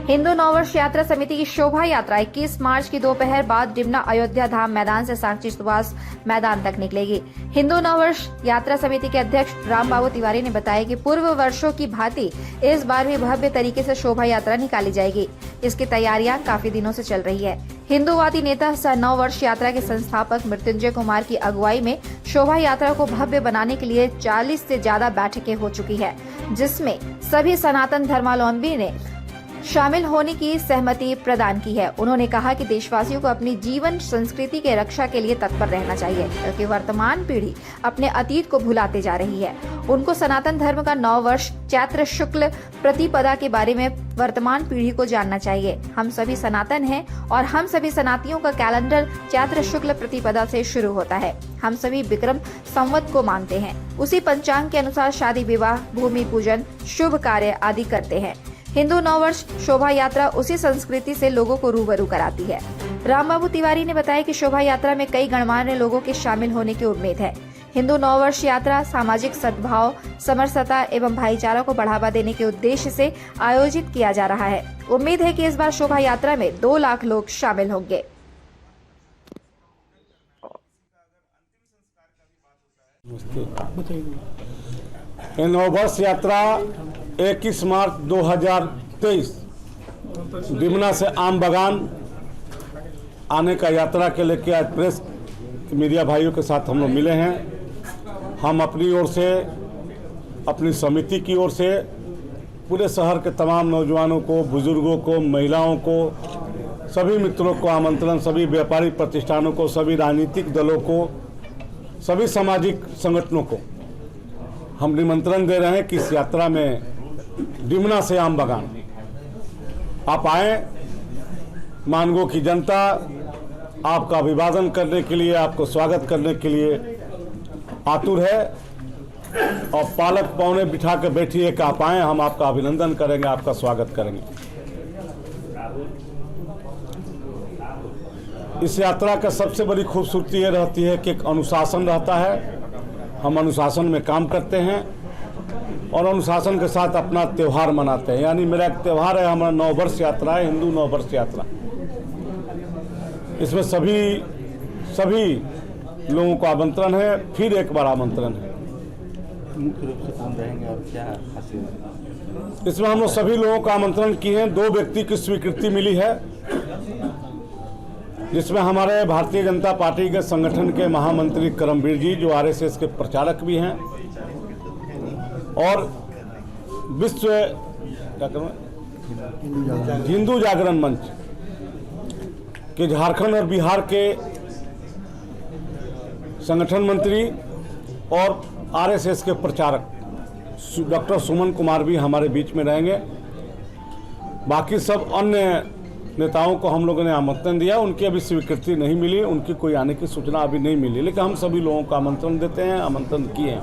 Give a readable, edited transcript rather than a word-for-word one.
हिंदू नववर्ष यात्रा समिति की शोभा यात्रा 21 मार्च की दोपहर बाद डिमना अयोध्या धाम मैदान से साक्षी सुभाष मैदान तक निकलेगी। हिंदू नववर्ष यात्रा समिति के अध्यक्ष रामबाबू तिवारी ने बताया कि पूर्व वर्षों की भांति इस बार भी भव्य तरीके से शोभा यात्रा निकाली जाएगी। इसकी तैयारियां काफी दिनों से चल रही है। हिंदूवादी नेता सह नववर्ष यात्रा के संस्थापक मृत्युंजय कुमार की अगुवाई में शोभा यात्रा को भव्य बनाने के लिए 40 से ज्यादा बैठकें हो चुकी है, जिसमें सभी सनातन धर्मावलंबी ने शामिल होने की सहमति प्रदान की है। उन्होंने कहा कि देशवासियों को अपनी जीवन संस्कृति के रक्षा के लिए तत्पर रहना चाहिए, क्योंकि वर्तमान पीढ़ी अपने अतीत को भुलाते जा रही है। उनको सनातन धर्म का नव वर्ष चैत्र शुक्ल प्रतिपदा के बारे में वर्तमान पीढ़ी को जानना चाहिए। हम सभी सनातन हैं और हम सभी सनातियों का कैलेंडर चैत्र शुक्ल प्रतिपदा से शुरू होता है। हम सभी विक्रम संवत को मानते हैं। उसी पंचांग के अनुसार शादी विवाह, भूमि पूजन, शुभ कार्य आदि करते हैं। हिंदू नववर्ष शोभा यात्रा उसी संस्कृति से लोगों को रूबरू कराती है। रामबाबू तिवारी ने बताया कि शोभा यात्रा में कई गणमान्य लोगों के शामिल होने की उम्मीद है। हिंदू नववर्ष यात्रा सामाजिक सद्भाव, समरसता एवं भाईचारा को बढ़ावा देने के उद्देश्य से आयोजित किया जा रहा है। उम्मीद है कि इस बार शोभा यात्रा में 2 लाख लोग शामिल होंगे। नववर्ष यात्रा 21 मार्च 2023 डिमना से आम बगान आने का यात्रा के लेके आज प्रेस मीडिया भाइयों के साथ हम लोग मिले हैं। हम अपनी ओर से, अपनी समिति की ओर से पूरे शहर के तमाम नौजवानों को, बुजुर्गों को, महिलाओं को, सभी मित्रों को आमंत्रण, सभी व्यापारिक प्रतिष्ठानों को, सभी राजनीतिक दलों को, सभी सामाजिक संगठनों को हम निमंत्रण दे रहे हैं कि इस यात्रा में डिमना से आम बगान आप आए। मानगो की जनता आपका अभिवादन करने के लिए, आपको स्वागत करने के लिए आतुर है और पालक पौने बिठा कर बैठी है कि आप आए। हम आपका अभिनंदन करेंगे, आपका स्वागत करेंगे। इस यात्रा का सबसे बड़ी खूबसूरती ये रहती है कि एक अनुशासन रहता है। हम अनुशासन में काम करते हैं और अनुशासन के साथ अपना त्यौहार मनाते हैं। यानी मेरा एक त्यौहार है, हमारा नववर्ष यात्रा है, हिंदू नववर्ष यात्रा। इसमें सभी लोगों को आमंत्रण है। फिर एक बार आमंत्रण है। मुख्य रूप से कौन रहेंगे और क्या हासिल? इसमें हम लोग सभी लोगों को आमंत्रण किए हैं। 2 व्यक्ति की स्वीकृति मिली है, जिसमें हमारे भारतीय जनता पार्टी के संगठन के महामंत्री करमवीर जी, जो आरएसएस के प्रचारक भी हैं, और विश्व हिंदू जागरण मंच के झारखंड और बिहार के संगठन मंत्री और आरएसएस के प्रचारक डॉक्टर सुमन कुमार भी हमारे बीच में रहेंगे। बाकी सब अन्य नेताओं को हम लोगों ने आमंत्रण दिया। उनकी अभी स्वीकृति नहीं मिली, उनकी कोई आने की सूचना अभी नहीं मिली, लेकिन हम सभी लोगों को आमंत्रण देते हैं, आमंत्रण किए हैं।